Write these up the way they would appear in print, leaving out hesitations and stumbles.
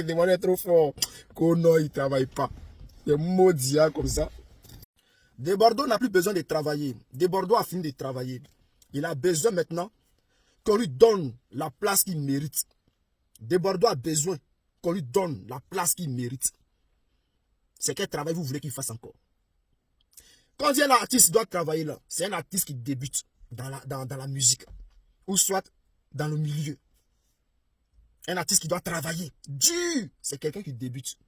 Demandez est trop fort. Kono, il ne travaille pas. Des maudits comme ça. De Bordeaux n'a plus besoin de travailler. De Bordeaux a fini de travailler. Il a besoin maintenant qu'on lui donne la place qu'il mérite. De Bordeaux a besoin qu'on lui donne la place qu'il mérite. C'est quel travail vous voulez qu'il fasse encore? Quand il y a un artiste qui doit travailler là, c'est un artiste qui débute dans la musique. Ou soit dans le milieu. Un artiste qui doit travailler dur, c'est quelqu'un qui débute.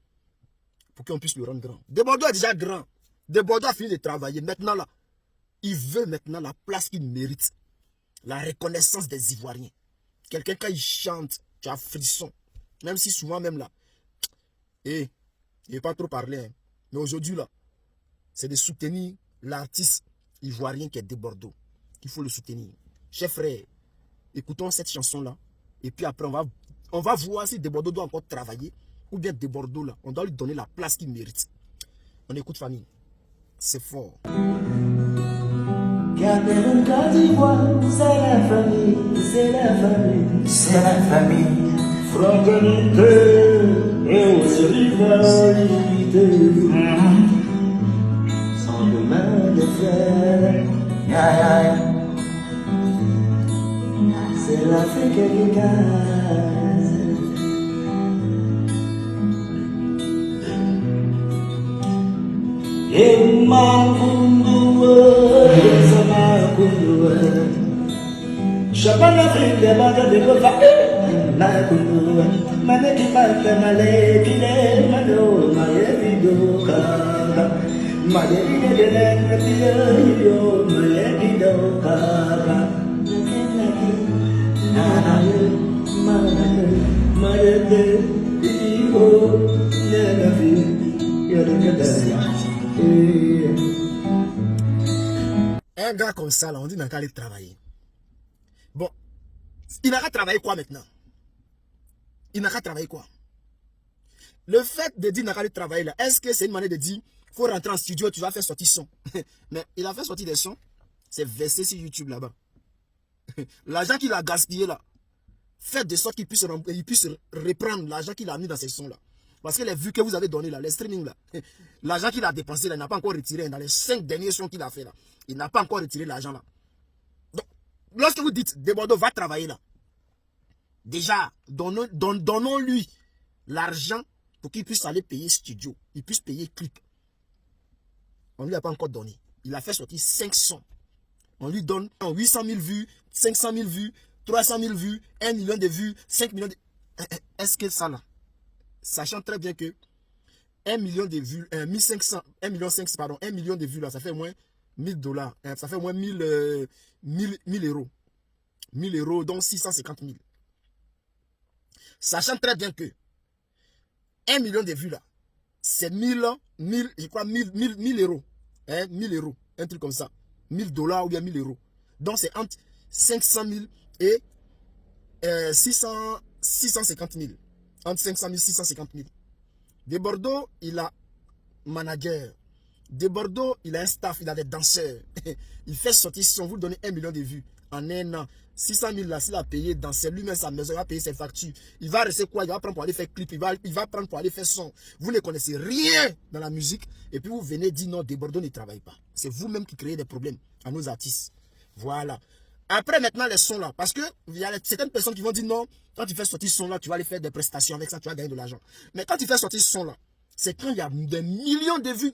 Pour qu'on puisse le rendre grand. De Bordeaux est déjà grand. De Bordeaux a fini de travailler. Maintenant là, il veut maintenant la place qu'il mérite. La reconnaissance des Ivoiriens. Quelqu'un quand il chante, tu as frisson. Même si souvent même là, il n'est pas trop parlé. Hein. Mais aujourd'hui là, c'est de soutenir l'artiste ivoirien qui est de Bordeaux. Il faut le soutenir. Chers frères, écoutons cette chanson-là. Et puis après, on va voir si de Bordeaux doit encore travailler. Ou bien de Bordeaux, là, on doit lui donner la place qu'il mérite. On écoute famille. C'est fort. Cameroun, Côte d'Ivoire, c'est la famille, c'est la famille, c'est la famille. Fraternité et aussi rivalité. Sans demain de frères. C'est l'Afrique qui gagne. Et ma Chaban Afrique de Bata de Bofa, la Kulu, Maneki Bata, Malay, Pile, Mado, Mayevido, Kaka, Mayevido, Mayevido, Kaka, Un gars comme ça, là, on dit qu'il n'a qu'à aller travailler. Bon, il n'a qu'à travailler quoi maintenant? Il n'a qu'à travailler quoi? Le fait de dire qu'il n'a qu'à aller travailler là, est-ce que c'est une manière de dire il faut rentrer en studio, tu vas faire sortir son? Mais il a fait sortir des sons, c'est versé sur YouTube là-bas. L'argent qu'il a gaspillé là, faites de sorte qu'il puisse reprendre l'argent qu'il a mis dans ces sons là. Parce que les vues que vous avez donné là, les streamings là, l'argent qu'il a dépensé là, il n'a pas encore retiré dans les 5 derniers sons qu'il a fait là. Il n'a pas encore retiré l'argent là. Donc, lorsque vous dites, De Bordeaux va travailler là, déjà, donnons-lui l'argent pour qu'il puisse aller payer studio, il puisse payer clip. On ne lui a pas encore donné. Il a fait sortir 5 sons. On lui donne 800 000 vues, 500 000 vues, 300 000 vues, 1 million de vues, 5 millions de... Est-ce que ça là, sachant très bien que 1 million de vues, 1500, 1 million 500, pardon, 1 million de vues là, ça fait moins $1000, ça fait moins 1000 euros. 1000 euros, donc 650 000. Sachant très bien que 1 million de vues là, c'est 1000 euros. 1000 euros, un truc comme ça. $1000 ou bien 1000 euros. Donc c'est entre 500 000 et 650 000. Entre 500 000 et 650 000. De Bordeaux, il a manager. De Bordeaux, il a un staff, il a des danseurs. Il fait sortir, si on vous donne 1 million de vues en un an, 600 000 là, s'il a payé danser, lui-même sa maison, il va payer ses factures. Il va rester quoi? Il va prendre pour aller faire clip, il va prendre pour aller faire son. Vous ne connaissez rien dans la musique et puis vous venez dire non, De Bordeaux ne travaille pas. C'est vous-même qui créez des problèmes à nos artistes. Voilà. Après maintenant les sons là, parce que il y a certaines personnes qui vont dire non, quand tu fais sortir ce son là, tu vas aller faire des prestations avec ça, tu vas gagner de l'argent. Mais quand tu fais sortir ce son là, c'est quand il y a des millions de vues.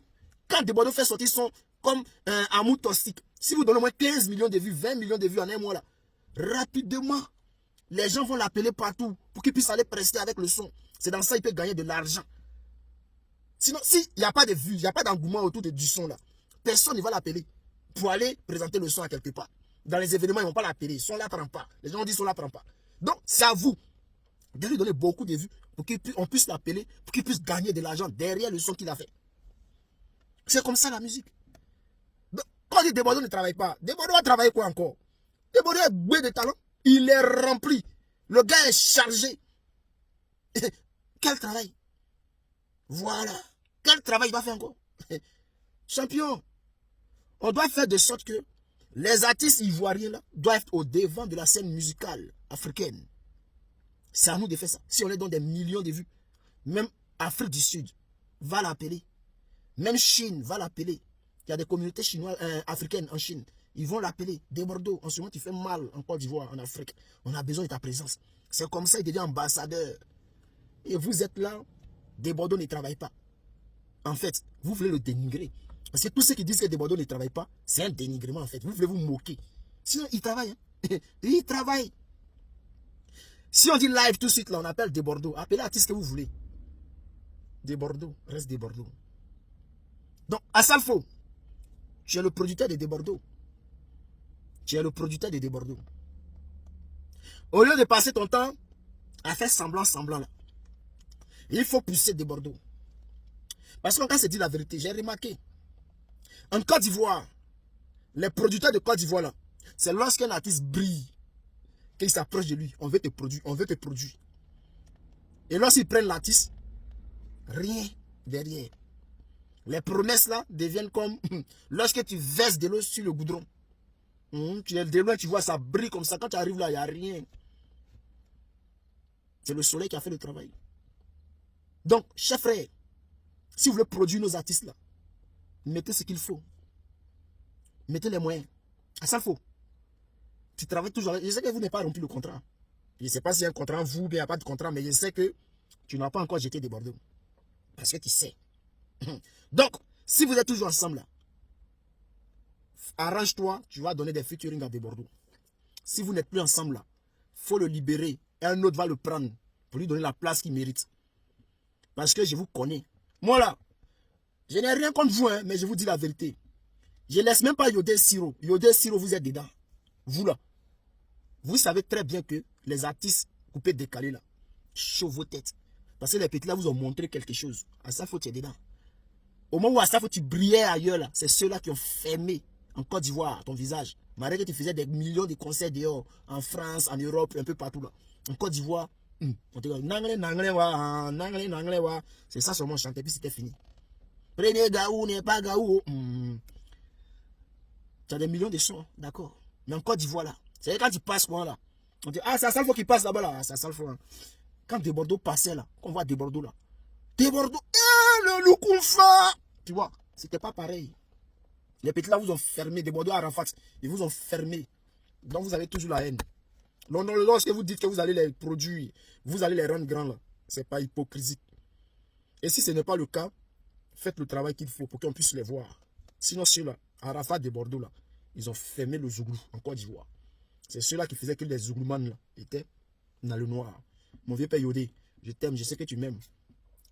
Quand De Bordeaux fait sortir son comme un amour toxique, si vous donnez au moins 15 millions de vues, 20 millions de vues en un mois là, rapidement, les gens vont l'appeler partout pour qu'il puisse aller prester avec le son. C'est dans ça qu'il peut gagner de l'argent. Sinon, s'il n'y a pas de vues, il n'y a pas d'engouement autour du son là, personne ne va l'appeler pour aller présenter le son à quelque part. Dans les événements, ils ne vont pas l'appeler. Son là prend pas. Les gens disent son là prend pas. Donc, c'est à vous de lui donner beaucoup de vues pour qu'on puisse l'appeler, pour qu'il puisse gagner de l'argent derrière le son qu'il a fait. C'est comme ça la musique. Donc, quand on dit De Bordeaux ne travaille pas, De Bordeaux va travailler quoi encore? De Bordeaux est doué de talent. Il est rempli. Le gars est chargé. Quel travail? Voilà. Quel travail il va faire encore? Champion. On doit faire de sorte que les artistes ivoiriens là, doivent être au devant de la scène musicale africaine. C'est à nous de faire ça. Si on est dans des millions de vues, même Afrique du Sud va l'appeler. Même Chine va l'appeler. Il y a des communautés chinoises, africaines en Chine. Ils vont l'appeler. Des Bordeaux, en ce moment, tu fais mal en Côte d'Ivoire, en Afrique. On a besoin de ta présence. C'est comme ça, il devient ambassadeur. Et vous êtes là, des Bordeaux ne travaillent pas. En fait, vous voulez le dénigrer. Parce que tous ceux qui disent que des Bordeaux ne travaillent pas, c'est un dénigrement en fait. Vous voulez vous moquer. Sinon, ils travaillent. Hein. Ils travaillent. Si on dit live tout de suite, là, on appelle des Bordeaux. Appelez l'artiste que vous voulez. Des Bordeaux, reste des Bordeaux. Donc, Assalfo, tu es le producteur de Bordeaux. Tu es le producteur de Bordeaux. Au lieu de passer ton temps à faire semblant là, il faut pousser des Bordeaux. Parce qu'on se dit la vérité, j'ai remarqué. En Côte d'Ivoire, les producteurs de Côte d'Ivoire là, c'est lorsqu'un artiste brille, qu'il s'approche de lui, on veut te produire, on veut te produire. Et lorsqu'ils prennent l'artiste, rien derrière. Les promesses là deviennent comme lorsque tu verses de l'eau sur le goudron. Tu es de loin, tu vois ça brille comme ça. Quand tu arrives là, il n'y a rien. C'est le soleil qui a fait le travail. Donc, chers frères, si vous voulez produire nos artistes là, mettez ce qu'il faut. Mettez les moyens. À ça, il faut. Tu travailles toujours. Je sais que vous n'avez pas rempli le contrat. Je ne sais pas s'il y a un contrat en vous, mais il n'y a pas de contrat, mais je sais que tu n'as pas encore jeté des Bordeaux. Parce que tu sais. Donc, si vous êtes toujours ensemble là, arrange-toi, tu vas donner des featuring à des Bordeaux. Si vous n'êtes plus ensemble là, il faut le libérer. Et un autre va le prendre pour lui donner la place qu'il mérite. Parce que je vous connais. Moi là, je n'ai rien contre vous, hein, mais je vous dis la vérité. Je ne laisse même pas Yodé Siro. Yodé Siro, vous êtes dedans. Vous là. Vous savez très bien que les artistes coupés décalés là, chauffent vos têtes. Parce que les petits là vous ont montré quelque chose. À ça, faut tu es dedans. Au moment où à ça, faut tu brillais ailleurs là, c'est ceux-là qui ont fermé en Côte d'Ivoire ton visage. Malgré que tu faisais des millions de concerts dehors, en France, en Europe, un peu partout là. En Côte d'Ivoire, on te dit nangle, c'est ça seulement chanter, puis c'était fini. Prenez Gaou, n'est pas Gaou. Tu as des millions de sons, d'accord. Mais en Côte d'Ivoire là, c'est quand tu passes quoi là, on dit ah, c'est Assalfo qui passe là-bas là, c'est Assalfo. Hein. Quand des Bordeaux passaient là, qu'on voit des Bordeaux là, des Bordeaux, le Loukoumfa, tu vois, c'était pas pareil. Les petits là vous ont fermé, des Bordeaux à Arafat, ils vous ont fermé. Donc vous avez toujours la haine. Donc lorsque vous dites que vous allez les produire, vous allez les rendre grands là, c'est pas hypocrisie. Et si ce n'est pas le cas, faites le travail qu'il faut pour qu'on puisse les voir. Sinon ceux-là, Arafat des Bordeaux là, ils ont fermé le Zouglou en Côte d'Ivoire. C'est ceux-là qui faisaient que les Zougloumans là étaient dans le noir. Mon vieux père Yodé, je t'aime, je sais que tu m'aimes.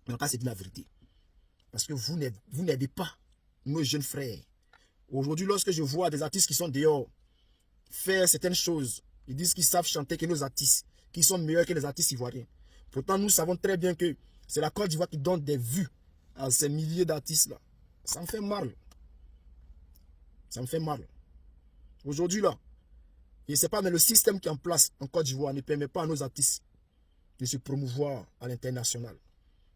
Mais en cas, c'est de la vérité. Parce que vous n'aidez pas nos jeunes frères. Aujourd'hui, lorsque je vois des artistes qui sont dehors faire certaines choses, ils disent qu'ils savent chanter que nos artistes, qui sont meilleurs que les artistes ivoiriens. Pourtant, nous savons très bien que c'est la Côte d'Ivoire qui donne des vues à ces milliers d'artistes-là. Ça me fait mal. Ça me fait mal. Aujourd'hui, là, je ne sais pas, mais le système qui est en place en Côte d'Ivoire ne permet pas à nos artistes de se promouvoir à l'international.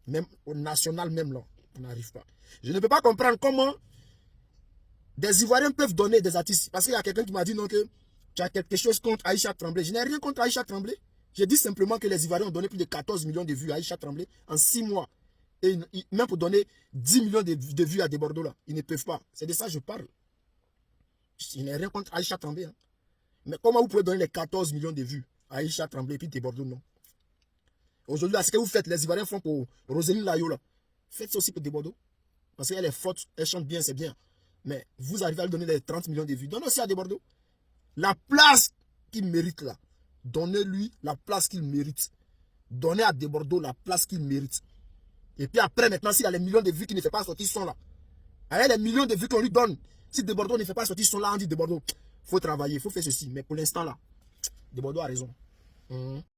Même au national, même là, on n'arrive pas. Je ne peux pas comprendre comment des Ivoiriens peuvent donner des artistes. Parce qu'il y a quelqu'un qui m'a dit non que tu as quelque chose contre Aïcha Tremblay. Je n'ai rien contre Aïcha Tremblay. J'ai dit simplement que les Ivoiriens ont donné plus de 14 millions de vues à Aïcha Tremblay en 6 mois. Et même pour donner 10 millions de vues à des Bordeaux là, ils ne peuvent pas. C'est de ça que je parle. Je n'ai rien contre Aïcha Tremblay. Hein. Mais comment vous pouvez donner les 14 millions de vues à Aïcha Tremblay et puis des Bordeaux non? Aujourd'hui, ce que vous faites, les Ivoiriens font pour Roséline Layo là. Faites ça aussi pour des Bordeaux. Parce qu'elle est forte, elle chante bien, c'est bien. Mais vous arrivez à lui donner les 30 millions de vues. Donnez aussi à des Bordeaux. La place qu'il mérite là. Donnez-lui la place qu'il mérite. Donnez à des Bordeaux la place qu'il mérite. Et puis après, maintenant, s'il a les millions de vues qu'il ne fait pas sortir son là. Avec les millions de vues qu'on lui donne. Si des Bordeaux ne fait pas sortir son là, on dit des Bordeaux. Il faut travailler, il faut faire ceci. Mais pour l'instant là, des Bordeaux a raison.